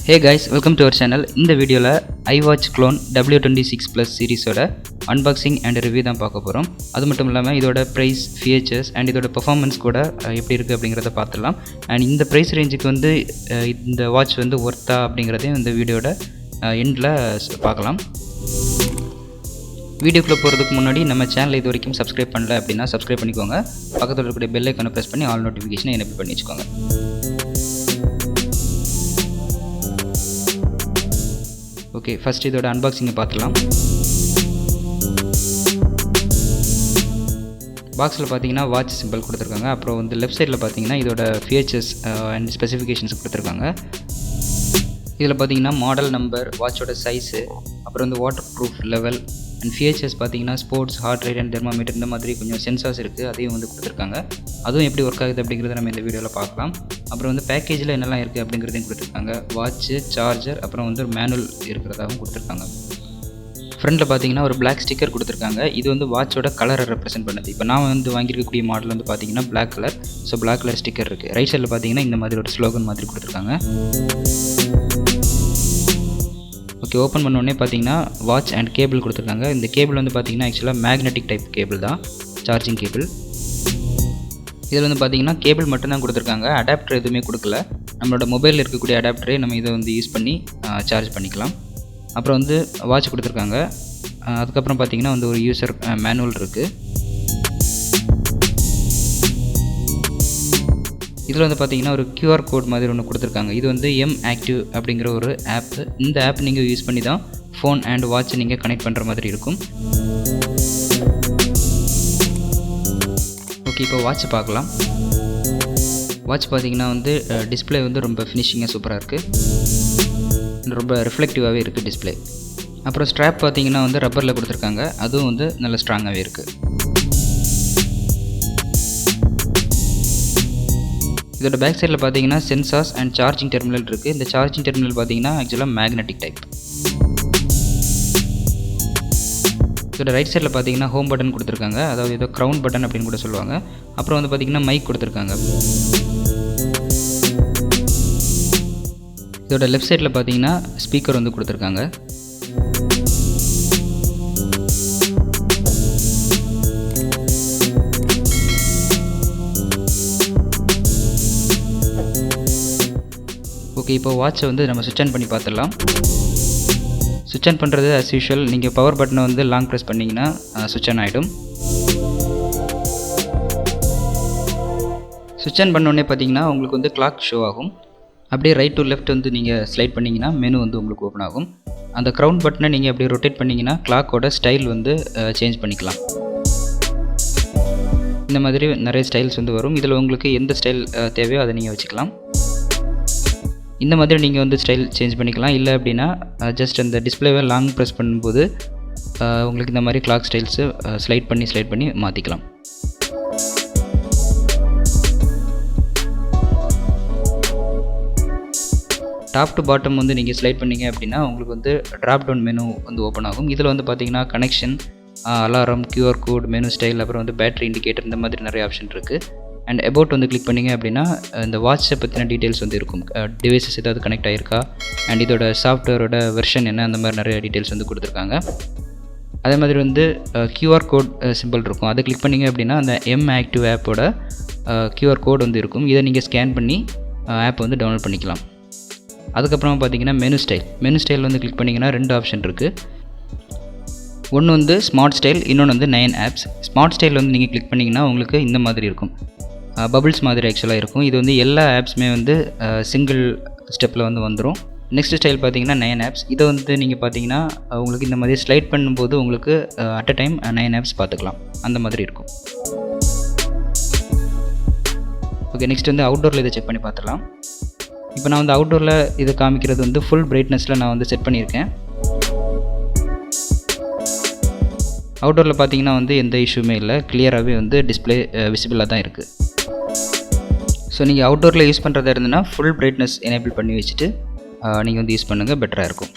Hey guys, welcome to our channel. இந்த வீடியோல iWatch clone w26 plus சீரிஸோட unboxing and review தான் பார்க்க போறோம். அது மட்டும் இல்லாம இதோட price, features and இதோட performance கூட எப்படி இருக்கு அப்படிங்கறத பார்த்துடலாம். and இந்த price rangeக்கு வந்து இந்த வாட்ச் வந்து worth அப்படிங்கறதையும் இந்த வீடியோட எண்ட்ல பார்க்கலாம். வீடியோக்குள்ள போறதுக்கு முன்னாடி நம்ம சேனலை இது வரைக்கும் subscribe பண்ணல அப்படினா subscribe பண்ணிக்கோங்க. பக்கத்துல இருக்கிற bell icon-ஐ press பண்ணி all notification-ஐ enable பண்ணி வெச்சுக்கோங்க. ஓகே, ஃபர்ஸ்ட் இதோட அன்பாக்சிங்கை பார்த்துலாம். பாக்ஸில் பார்த்தீங்கன்னா வாட்ச் சிம்பிள் கொடுத்துருக்காங்க. அப்புறம் வந்து லெஃப்ட் சைடில் பார்த்தீங்கன்னா இதோட ஃபீச்சர்ஸ் அண்ட் ஸ்பெசிஃபிகேஷன்ஸ் கொடுத்துருக்காங்க. இதில் பார்த்தீங்கன்னா மாடல் நம்பர், வாட்சோட சைஸு, அப்புறம் வந்து waterproof level and features பார்த்தீங்கன்னா sports, heart rate and thermometer இந்த மாதிரி கொஞ்சம் சென்சார்ஸ் இருக்குது, அதையும் வந்து கொடுத்துருக்காங்க. அதுவும் எப்படி ஒர்க் ஆகுது அப்படிங்கிறத நம்ம இந்த வீடியோவில் பார்க்கலாம். அப்புறம் வந்து பேக்கேஜில் என்னெல்லாம் இருக்குது அப்படிங்கிறதையும் கொடுத்துருக்காங்க. வாட்ச்சு, சார்ஜர், அப்புறம் வந்து ஒரு மேனுவல் இருக்கிறதாகவும் கொடுத்துருக்காங்க. ஃப்ரண்ட்டில் பார்த்தீங்கன்னா ஒரு பிளாக் ஸ்டிக்கர் கொடுத்துருக்காங்க. இது வந்து வாட்சோட கலரை ரெப்ரசென்ட் பண்ணுது. இப்போ நான் வந்து வாங்கியிருக்கக்கூடிய மாடல் வந்து பார்த்தீங்கன்னா black colour. So black colour sticker இருக்குது. ரைட் சைடில் பார்த்தீங்கன்னா இந்த மாதிரி ஒரு ஸ்லோகன் மாதிரி கொடுத்துருக்காங்க. ஓகே, ஓப்பன் பண்ணோடனே பார்த்தீங்கன்னா வாட்ச் அண்ட் கேபிள் கொடுத்துருக்காங்க. இந்த கேபிள் வந்து பார்த்தீங்கன்னா ஆக்சுவலாக மேக்னெட்டிக் டைப் கேபிள் தான், சார்ஜிங் கேபிள். இதில் வந்து பார்த்தீங்கன்னா கேபிள் மட்டும்தான் கொடுத்துருக்காங்க, அடாப்டர் எதுவுமே கொடுக்கல. நம்மளோட மொபைலில் இருக்கக்கூடிய அடாப்டரே நம்ம இதை வந்து யூஸ் பண்ணி சார்ஜ் பண்ணிக்கலாம். அப்புறம் வந்து வாட்ச் கொடுத்துருக்காங்க. அதுக்கப்புறம் பார்த்தீங்கன்னா வந்து ஒரு யூசர் மேனுவல் இருக்குது. இதில் வந்து பார்த்தீங்கன்னா ஒரு QR கோட் மாதிரி ஒன்று கொடுத்துருக்காங்க. இது வந்து M-Active அப்படிங்கிற ஒரு ஆப்பு. இந்த ஆப் நீங்கள் யூஸ் பண்ணி தான் ஃபோன் அண்ட் வாட்சை நீங்கள் கனெக்ட் பண்ணுற மாதிரி இருக்கும். ஓகே, இப்போ வாட்ச் பார்க்கலாம். வாட்ச் பார்த்தீங்கன்னா வந்து டிஸ்பிளே வந்து ரொம்ப ஃபினிஷிங்காக சூப்பராக இருக்குது, ரொம்ப ரிஃப்ளெக்டிவாகவே இருக்குது டிஸ்பிளே. அப்புறம் ஸ்ட்ராப் பார்த்தீங்கன்னா வந்து ரப்பரில் கொடுத்துருக்காங்க. அதுவும் வந்து நல்ல ஸ்ட்ராங்காகவே இருக்குது. இதோட பேக் சைடில் பார்த்தீங்கன்னா சென்சார்ஸ் அண்ட் சார்ஜிங் டெர்மினல் இருக்குது. இந்த சார்ஜிங் டெர்மினல் பார்த்தீங்கன்னா ஆக்சுவலாக மேக்னெட்டிக் டைப். இதோட ரைட் சைடில் பார்த்தீங்கன்னா ஹோம் பட்டன் கொடுத்துருக்காங்க, அதாவது ஏதோ க்ரௌன் பட்டன் அப்படின்னு கூட சொல்லுவாங்க. அப்புறம் வந்து பார்த்தீங்கன்னா மைக் கொடுத்துருக்காங்க. இதோட லெஃப்ட் சைடில் பார்த்தீங்கன்னா ஸ்பீக்கர் வந்து கொடுத்துருக்காங்க. ஓகே, இப்போ வாட்சை வந்து நம்ம சுவிட்ச் ஆன் பண்ணி பார்த்துடலாம். சுவிட்ச் ஆன் பண்ணுறது அஸ் யூஷுவல் நீங்கள் பவர் பட்டனை வந்து லாங் ப்ரெஸ் பண்ணிங்கன்னா சுவிட்ச் ஆன் ஆகிடும். சுவிட்ச் ஆன் பண்ணோடனே பார்த்தீங்கன்னா உங்களுக்கு வந்து கிளாக் ஷோ ஆகும். அப்படியே ரைட் டு லெஃப்ட் வந்து நீங்கள் ஸ்லைட் பண்ணிங்கன்னா மெனு வந்து உங்களுக்கு ஓப்பன் ஆகும். அந்த க்ரௌன் பட்டனை நீங்கள் அப்படியே ரொட்டேட் பண்ணிங்கன்னா கிளாக்கோட ஸ்டைல் வந்து சேஞ்ச் பண்ணிக்கலாம். இந்த மாதிரி நிறைய ஸ்டைல்ஸ் வந்து வரும். இதில் உங்களுக்கு எந்த ஸ்டைல் தேவையோ அதை நீங்கள் வச்சுக்கலாம். இந்த மாதிரி நீங்கள் வந்து ஸ்டைல் சேஞ்ச் பண்ணிக்கலாம். இல்லை அப்படின்னா ஜஸ்ட் அந்த டிஸ்பிளேவை லாங் ப்ரெஸ் பண்ணும்போது உங்களுக்கு இந்த மாதிரி கிளாக் ஸ்டைல்ஸு ஸ்லைட் பண்ணி மாற்றிக்கலாம். டாப் டு பாட்டம் வந்து நீங்கள் ஸ்லைட் பண்ணிங்க அப்படின்னா உங்களுக்கு வந்து ட்ராப் டவுன் மெனு வந்து ஓப்பன் ஆகும். இதில் வந்து பார்த்தீங்கன்னா connection, alarm, QR code, menu style, அப்புறம் வந்து பேட்டரி இண்டிகேட்டர், இந்த மாதிரி நிறைய ஆப்ஷன் இருக்குது. அண்ட் அபவுட் வந்து கிளிக் பண்ணிங்க அப்படின்னா இந்த வாட்சை பற்றின டீட்டெயில்ஸ் வந்து இருக்கும். டிவைசஸ் ஏதாவது கனெக்ட் ஆகிருக்கா, அண்ட் இதோட சாஃப்ட்வேரோட வெர்ஷன் என்ன, அந்த மாதிரி நிறைய டீட்டெயில்ஸ் வந்து கொடுத்துருக்காங்க. அதே மாதிரி வந்து QR கோட் சிம்பிள் இருக்கும். அதை கிளிக் பண்ணிங்க அப்படின்னா அந்த M-Active ஆப்போட QR கோட் வந்து இருக்கும். இதை நீங்கள் ஸ்கேன் பண்ணி ஆப் வந்து டவுன்லோட் பண்ணிக்கலாம். அதுக்கப்புறமா பார்த்தீங்கன்னா மெனு ஸ்டைல் வந்து கிளிக் பண்ணிங்கன்னா 2 ஆப்ஷன் இருக்குது. ஒன்று வந்து ஸ்மார்ட் ஸ்டைல், இன்னொன்று வந்து 9 ஆப்ஸ். ஸ்மார்ட் ஸ்டைல் வந்து நீங்கள் கிளிக் பண்ணிங்கன்னா உங்களுக்கு இந்த மாதிரி இருக்கும், பபிள்ஸ் மாதிரி ஆக்சுவலாக இருக்கும். இது வந்து எல்லா ஆப்ஸுமே வந்து சிங்கிள் ஸ்டெப்பில் வந்து வந்துடும். நெக்ஸ்ட் ஸ்டைல் பார்த்தீங்கன்னா 9 ஆப்ஸ். இதை வந்து நீங்கள் பார்த்தீங்கன்னா உங்களுக்கு இந்த மாதிரி ஸ்லைட் பண்ணும்போது உங்களுக்கு அட் அ டைம் 9 ஆப்ஸ் பார்த்துக்கலாம், அந்த மாதிரி இருக்கும். ஓகே, நெக்ஸ்ட் வந்து அவுட்டோரில் இதை செக் பண்ணி பார்த்துடலாம். இப்போ நான் வந்து அவுட்டோரில் இதை காமிக்கிறது வந்து ஃபுல் பிரைட்னஸில் நான் வந்து செட் பண்ணியிருக்கேன். அவுட்டோரில் பார்த்தீங்கன்னா வந்து எந்த இஷ்யூமே இல்லை, கிளியராகவே வந்து டிஸ்பிளே விசிபிளாக தான் இருக்குது. ஸோ நீங்கள் அவுட்டோரில் யூஸ் பண்ணுறதா இருந்ததுன்னா ஃபுல் பிரைட்னஸ் எனேபிள் பண்ணி வச்சுட்டு நீங்கள் வந்து யூஸ் பண்ணுங்கள், பெட்டராக இருக்கும்.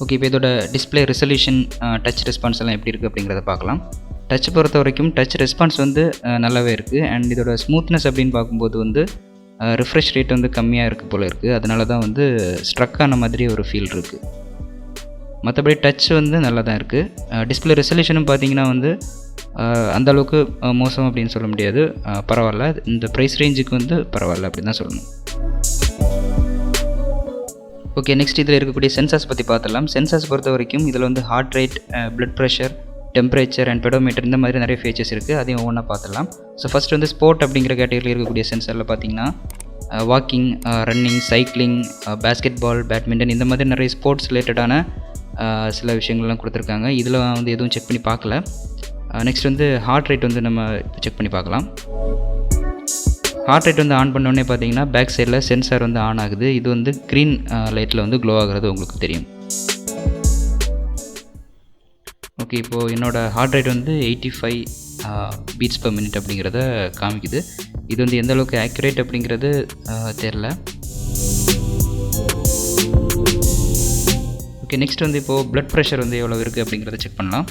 ஓகே, இப்போ இதோட டிஸ்பிளே ரெசல்யூஷன், டச் ரெஸ்பான்ஸ் எல்லாம் எப்படி இருக்குது அப்படிங்கிறத பார்க்கலாம். டச் பொறுத்த வரைக்கும் டச் ரெஸ்பான்ஸ் வந்து நல்லாவே இருக்குது. அண்ட் இதோட ஸ்மூத்னஸ் அப்படின்னு பார்க்கும்போது வந்து ரிஃப்ரெஷ் ரேட் வந்து கம்மியாக இருக்குது போல் இருக்குது. அதனால தான் வந்து ஸ்ட்ரக் ஆன மாதிரி ஒரு ஃபீல் இருக்குது. மற்றபடி டச் வந்து நல்லா தான் இருக்குது. டிஸ்பிளே ரெசல்யூஷனும் பார்த்தீங்கன்னா வந்து அந்தளவுக்கு மோசம் அப்படின்னு சொல்ல முடியாது, பரவாயில்ல. இந்த ப்ரைஸ் ரேஞ்சுக்கு வந்து பரவாயில்ல அப்படின்னு தான் சொல்லணும். ஓகே, நெக்ஸ்ட் இதில் இருக்கக்கூடிய சென்சார்ஸ் பற்றி பார்த்துடலாம். சென்சார்ஸ் பொறுத்த வரைக்கும் இதில் வந்து heart rate, blood pressure, temperature and pedometer இந்த மாதிரி நிறைய ஃபீச்சர்ஸ் இருக்குது. அதையும் ஒவ்வொன்றா பார்த்துடலாம். ஸோ ஃபஸ்ட் வந்து ஸ்போர்ட் அப்படிங்கிற கேட்டகரியில் இருக்கக்கூடிய சென்சாரில் பார்த்தீங்கன்னா walking, running, cycling, basketball, badminton இந்த மாதிரி நிறைய ஸ்போர்ட்ஸ் ரிலேட்டடான சில விஷயங்கள்லாம் கொடுத்துருக்காங்க. இதில் வந்து எதுவும் செக் பண்ணி பார்க்கல. நெக்ஸ்ட் வந்து ஹார்ட் ரேட் வந்து நம்ம செக் பண்ணி பார்க்கலாம். ஹார்ட் ரேட் வந்து ஆன் பண்ணோடனே பார்த்தீங்கன்னா பேக் சைடில் சென்சார் வந்து ஆன் ஆகுது. இது வந்து க்ரீன் லைட்டில் வந்து க்ளோ ஆகிறது உங்களுக்கு தெரியும். ஓகே, இப்போது என்னோடய ஹார்ட் ரேட் வந்து 85 பீட்ஸ் per minute அப்படிங்கிறத காமிக்குது. இது வந்து எந்த அளவுக்கு ஆக்யூரேட் அப்படிங்கிறது தெரில. ஓகே, நெக்ஸ்ட் வந்து இப்போது பிளட் ப்ரெஷர் வந்து எவ்வளோ இருக்குது அப்படிங்கிறத செக் பண்ணலாம்.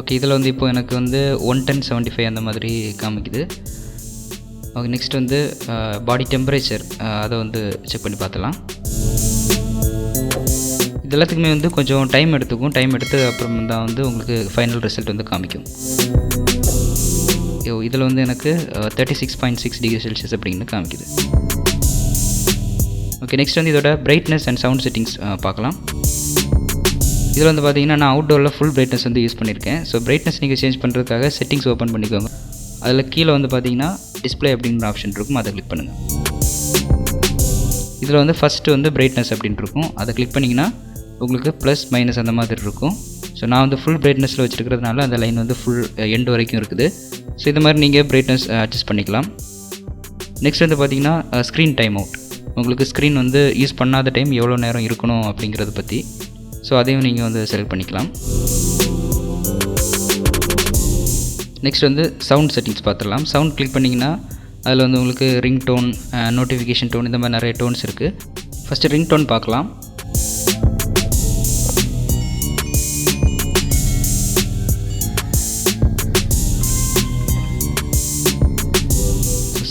ஓகே, இதில் வந்து இப்போது எனக்கு வந்து 110/75 அந்த மாதிரி காமிக்குது. ஓகே, நெக்ஸ்ட் வந்து பாடி டெம்பரேச்சர், அதை வந்து செக் பண்ணி பார்த்துலாம். இது எல்லாத்துக்குமே வந்து கொஞ்சம் டைம் எடுத்துக்கும். டைம் எடுத்து அப்புறம் தான் வந்து உங்களுக்கு ஃபைனல் ரிசல்ட் வந்து காமிக்கும். இதில் வந்து எனக்கு 36.6 டிகிரி செல்சியஸ் அப்படின்னு காமிக்குது. ஓகே, நெக்ஸ்ட் வந்து இதோட பிரைட்னஸ் அண்ட் சவுண்ட் செட்டிங்ஸ் பார்க்கலாம். இதில் வந்து பார்த்தீங்கன்னா நான் அவுட்டோரில் ஃபுல் பிரைட்னஸ் வந்து யூஸ் பண்ணியிருக்கேன். ஸோ பிரைட்னஸ் நீங்கள் சேஞ்ச் பண்ணுறதுக்காக செட்டிங்ஸ் ஓப்பன் பண்ணிக்கோங்க. அதில் கீழே வந்து பார்த்தீங்கன்னா டிஸ்பிளே அப்படிங்கிற ஆப்ஷன் இருக்கும், அதை கிளிக் பண்ணுங்கள். இதில் வந்து ஃபஸ்ட்டு வந்து பிரைட்னஸ் அப்படின்னு இருக்கும், அதை கிளிக் பண்ணிங்கன்னா உங்களுக்கு ப்ளஸ் மைனஸ் அந்த மாதிரி இருக்கும். ஸோ நான் வந்து ஃபுல் பிரைட்னஸில் வச்சுருக்கிறதுனால அந்த லைன் வந்து ஃபுல் எண்டு வரைக்கும் இருக்குது. ஸோ இது மாதிரி நீங்கள் பிரைட்னஸ் அட்ஜஸ்ட் பண்ணிக்கலாம். நெக்ஸ்ட் வந்து பார்த்தீங்கன்னா ஸ்க்ரீன் டைம் அவுட், உங்களுக்கு ஸ்க்ரீன் வந்து யூஸ் பண்ணாத டைம் எவ்வளோ நேரம் இருக்கணும் அப்படிங்கிறத பற்றி. ஸோ அதையும் நீங்கள் வந்து செலக்ட் பண்ணிக்கலாம். நெக்ஸ்ட் வந்து சவுண்ட் செட்டிங்ஸ் பார்த்துடலாம். சவுண்ட் கிளிக் பண்ணிங்கன்னா அதில் வந்து உங்களுக்கு ரிங் டோன், நோட்டிஃபிகேஷன் டோன் இந்த மாதிரி நிறைய டோன்ஸ் இருக்குது. ஃபஸ்ட்டு ரிங் டோன் பார்க்கலாம்.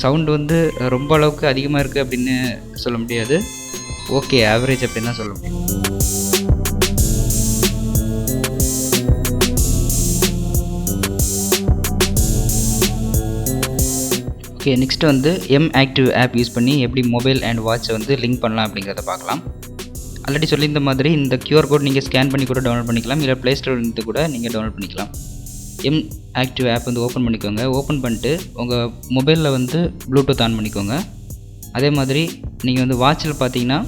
சவுண்டு வந்து ரொம்ப அளவுக்கு அதிகமாக இருக்குது அப்படின்னு சொல்ல முடியாது, ஓகே ஆவரேஜ் அப்படின்னு தான் சொல்ல முடியும். ஓகே, நெக்ஸ்ட் வந்து ஆக்டிவ் ஆப் யூஸ் பண்ணி எப்படி மொபைல் அண்ட் வாட்சை வந்து லிங்க் பண்ணலாம் அப்படிங்கிறத பார்க்கலாம். ஆல்ரெடி சொல்லியிருந்த மாதிரி இந்த QR கோட் நீங்கள் ஸ்கேன் பண்ணி கூட டவுன்லோட் பண்ணிக்கலாம், இல்லை ப்ளே ஸ்டோர்லேருந்து கூட நீங்கள் டவுன்லோட் பண்ணிக்கலாம். ஆக்டிவ் ஆப் வந்து ஓப்பன் பண்ணிக்கோங்க. ஓப்பன் பண்ணிட்டு உங்கள் மொபைலில் வந்து ப்ளூடூத் ஆன் பண்ணிக்கோங்க. அதே மாதிரி நீங்கள் வந்து வாட்சில் பார்த்தீங்கன்னா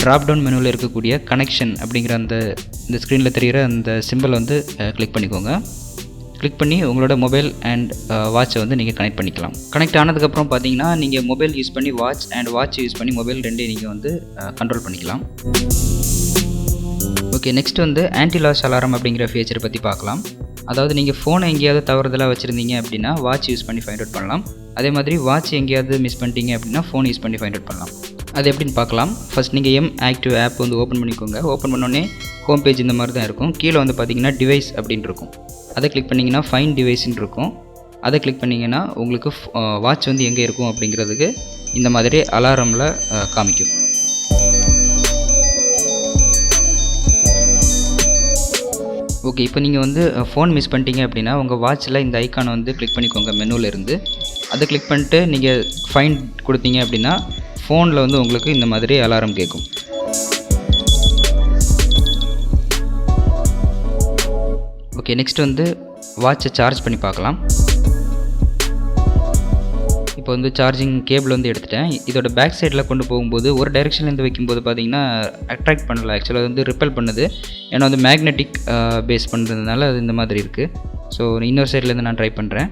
ட்ராப் டவுன் மெனுவில் இருக்கக்கூடிய கனெக்ஷன் அப்படிங்கிற இந்த ஸ்க்ரீனில் தெரிகிற அந்த சிம்பிள் வந்து கிளிக் பண்ணிக்கோங்க. கிளிக் பண்ணி உங்களோட மொபைல் அண்ட் வாட்சை வந்து நீங்கள் கனெக்ட் பண்ணிக்கலாம். கனெக்ட் ஆனதுக்கப்புறம் பார்த்தீங்கன்னா நீங்கள் மொபைல் யூஸ் பண்ணி வாட்ச் அண்ட் வாட்ச் யூஸ் பண்ணி மொபைல் ரெண்டையும் நீங்கள் வந்து கண்ட்ரோல் பண்ணிக்கலாம். ஓகே, நெக்ஸ்ட் வந்து ஆன்டி லாஸ் அலாரம் அப்படிங்கிற ஃபீச்சரை பற்றி பார்க்கலாம். அதாவது நீங்கள் ஃபோனை எங்கேயாவது தவறுதலாக வச்சுருந்தீங்க அப்படின்னா வாட்ச் யூஸ் பண்ணி ஃபைண்ட் அவுட் பண்ணலாம். அதே மாதிரி வாட்ச் எங்கேயாவது மிஸ் பண்ணிட்டீங்க அப்படின்னா ஃபோன் யூஸ் பண்ணி ஃபைண்ட் அவுட் பண்ணலாம். அது எப்படின்னு பார்க்கலாம். ஃபஸ்ட் நீங்கள் ஆக்டிவ் ஆப் வந்து ஓப்பன் பண்ணிக்கோங்க. ஓப்பன் பண்ணோடனே ஹோம் பேஜ் இந்த மாதிரி தான் இருக்கும். கீழே வந்து பார்த்தீங்கன்னா டிவைஸ் அப்படின்னு இருக்கும், அதை கிளிக் பண்ணிங்கன்னா ஃபைன் டிவைஸ்ன்னு இருக்கும். அதை கிளிக் பண்ணிங்கன்னா உங்களுக்கு வாட்ச் வந்து எங்கே இருக்கும் அப்படிங்கிறதுக்கு இந்த மாதிரி அலாரமில் காமிக்கும். ஓகே, இப்போ நீங்கள் வந்து ஃபோன் மிஸ் பண்ணிட்டீங்க அப்படின்னா உங்கள் வாட்சில் இந்த ஐக்கானை வந்து கிளிக் பண்ணிக்கோங்க மெனுவில் இருந்து. அதை கிளிக் பண்ணிட்டு நீங்கள் ஃபைன் கொடுத்தீங்க அப்படின்னா ஃபோனில் வந்து உங்களுக்கு இந்த மாதிரி அலாரம் கேட்கும். ஓகே, நெக்ஸ்ட் வந்து வாட்சை சார்ஜ் பண்ணி பார்க்கலாம். இப்போ வந்து சார்ஜிங் கேபிள் வந்து எடுத்துட்டேன். இதோட பேக் சைடில் கொண்டு போகும்போது ஒரு டைரெக்ஷன்லேருந்து வைக்கும்போது பார்த்தீங்கன்னா அட்ராக்ட் பண்ணல, ஆக்சுவலாக வந்து ரிப்பல் பண்ணுது. ஏன்னா வந்து மேக்னெட்டிக் பேஸ் பண்ணுறதுனால அது இந்த மாதிரி இருக்குது. ஸோ இன்னொரு சைட்லேருந்து நான் ட்ரை பண்ணுறேன்.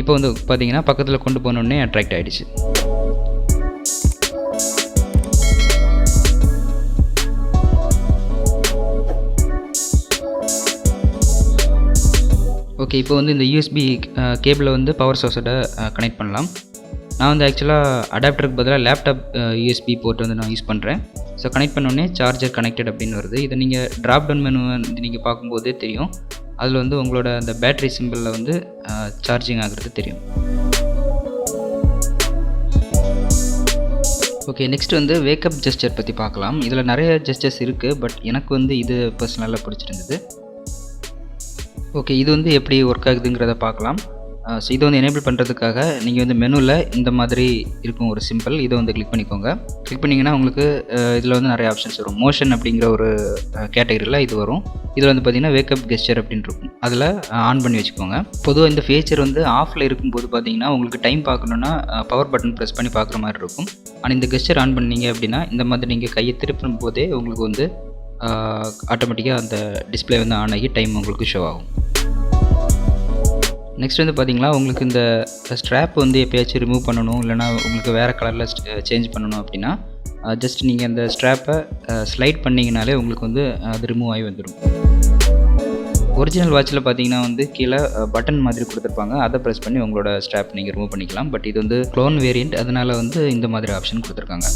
இப்போ வந்து பார்த்தீங்கன்னா பக்கத்தில் கொண்டு போனோடனே அட்ராக்ட் ஆகிடுச்சு. ஓகே, இப்போ வந்து இந்த யூஎஸ்பி கேபிளை வந்து பவர் சோர்ஸோட கனெக்ட் பண்ணலாம். நான் வந்து ஆக்சுவலாக அடாப்டருக்கு பதிலாக லேப்டாப் யூஎஸ்பி போர்ட் வந்து நான் யூஸ் பண்ணுறேன். ஸோ கனெக்ட் பண்ணோடனே சார்ஜர் கனெக்டட் அப்படின்னு வருது. இதை நீங்கள் ட்ராப் டவுன் மெனு வந்து நீங்கள் பார்க்கும்போதே தெரியும். அதில் வந்து உங்களோட அந்த பேட்டரி சிம்பிளில் வந்து சார்ஜிங் ஆகிறது தெரியும். ஓகே, நெக்ஸ்ட் வந்து வேக்கப் ஜெஸ்டர் பற்றி பார்க்கலாம். இதில் நிறைய ஜெஸ்டர்ஸ் இருக்குது, பட் எனக்கு வந்து இது பர்சனலாக பிடிச்சிருந்தது. ஓகே, இது வந்து எப்படி ஒர்க் ஆகுதுங்கிறத பார்க்கலாம். ஸோ இதை வந்து எனேபிள் பண்ணுறதுக்காக நீங்கள் வந்து மெனுவில் இந்த மாதிரி இருக்கும் ஒரு சிம்பிள், இதை வந்து கிளிக் பண்ணிக்கோங்க. கிளிக் பண்ணிங்கன்னா உங்களுக்கு இதில் வந்து நிறைய ஆப்ஷன்ஸ் வரும். மோஷன் அப்படிங்கிற ஒரு கேட்டகரியில் இது வரும். இதில் வந்து பார்த்திங்கன்னா வேக்கப் கெஸ்டர் அப்படின்னு இருக்கும், அதில் ஆன் பண்ணி வச்சுக்கோங்க. பொதுவாக இந்த ஃபீச்சர் வந்து ஆஃபில் இருக்கும்போது பார்த்திங்கன்னா உங்களுக்கு டைம் பார்க்கணுன்னா பவர் பட்டன் ப்ரெஸ் பண்ணி பார்க்குற மாதிரி இருக்கும். ஆனால் இந்த கெஸ்டர் ஆன் பண்ணீங்க அப்படின்னா இந்த மாதிரி நீங்கள் கையை திருப்பும் போதே உங்களுக்கு வந்து ஆட்டோமேட்டிக்காக அந்த டிஸ்பிளே வந்து ஆன் ஆகி டைம் உங்களுக்கு ஷோ ஆகும். நெக்ஸ்ட் வந்து பார்த்திங்கன்னா உங்களுக்கு இந்த ஸ்ட்ராப் வந்து எப்போயாச்சும் ரிமூவ் பண்ணணும், இல்லைனா உங்களுக்கு வேறு கலரில் சேஞ்ச் பண்ணணும் அப்படின்னா ஜஸ்ட் நீங்கள் அந்த ஸ்ட்ராப்பை ஸ்லைட் பண்ணிங்கனாலே உங்களுக்கு வந்து அது ரிமூவ் ஆகி வந்துடும். ஒரிஜினல் வாட்சில் பார்த்தீங்கன்னா வந்து கீழே பட்டன் மாதிரி கொடுத்துருப்பாங்க, அதை ப்ரெஸ் பண்ணி உங்களோட ஸ்ட்ராப் நீங்கள் ரிமூவ் பண்ணிக்கலாம். பட் இது வந்து க்ளோன் வேரியண்ட், அதனால் வந்து இந்த மாதிரி ஆப்ஷன் கொடுத்துருக்காங்க.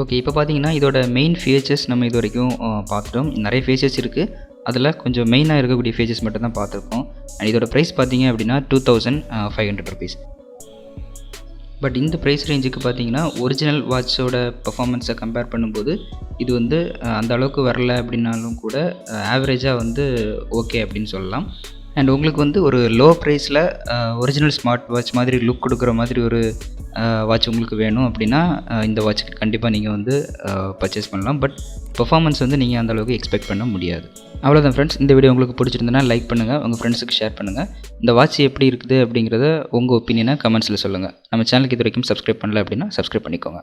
ஓகே, இப்போ பார்த்தீங்கன்னா இதோட மெயின் ஃபீச்சர்ஸ் நம்ம இது வரைக்கும் பார்த்துட்டோம். நிறைய ஃபீச்சர்ஸ் இருக்குது, அதில் கொஞ்சம் மெயினாக இருக்கக்கூடிய ஃபீச்சர்ஸ் மட்டும் தான் பார்த்துருக்கோம். அண்ட் இதோட ப்ரைஸ் பார்த்தீங்க அப்படின்னா 2500 rupees. பட் இந்த ப்ரைஸ் ரேஞ்சுக்கு பார்த்தீங்கன்னா ஒரிஜினல் வாட்சோட பர்ஃபார்மன்ஸை கம்பேர் பண்ணும்போது இது வந்து அந்த அளவுக்கு வரல அப்படின்னாலும் கூட ஆவரேஜாக வந்து ஓகே அப்படின்னு சொல்லலாம். அண்ட் உங்களுக்கு வந்து ஒரு லோ ப்ரைஸில் ஒரிஜினல் ஸ்மார்ட் வாட்ச் மாதிரி லுக் கொடுக்குற மாதிரி ஒரு வாட்ச் உங்களுக்கு வேணும் அப்படின்னா இந்த வாட்சுக்கு கண்டிப்பாக நீங்கள் வந்து பர்ச்சேஸ் பண்ணலாம். பட் பெர்ஃபார்மன்ஸ் வந்து நீங்கள் அந்தளவுக்கு எக்ஸ்பெக்ட் பண்ண முடியாது. அவ்வளோதான் ஃப்ரெண்ட்ஸ், இந்த வீடியோ உங்களுக்கு பிடிச்சிருந்தனா லைக் பண்ணுங்கள், உங்கள் ஃப்ரெண்ட்ஸுக்கு ஷேர் பண்ணுங்கள். இந்த வாட்ச் எப்படி இருக்குது அப்படிங்கிறத உங்கள் ஒப்பீனியனை கமெண்ட்ஸில் சொல்லுங்கள். நம்ம சேனலுக்கு இது வரைக்கும் சப்ஸ்கிரைப் பண்ணல அப்படின்னா சப்ஸ்கிரைப் பண்ணிக்கோங்க.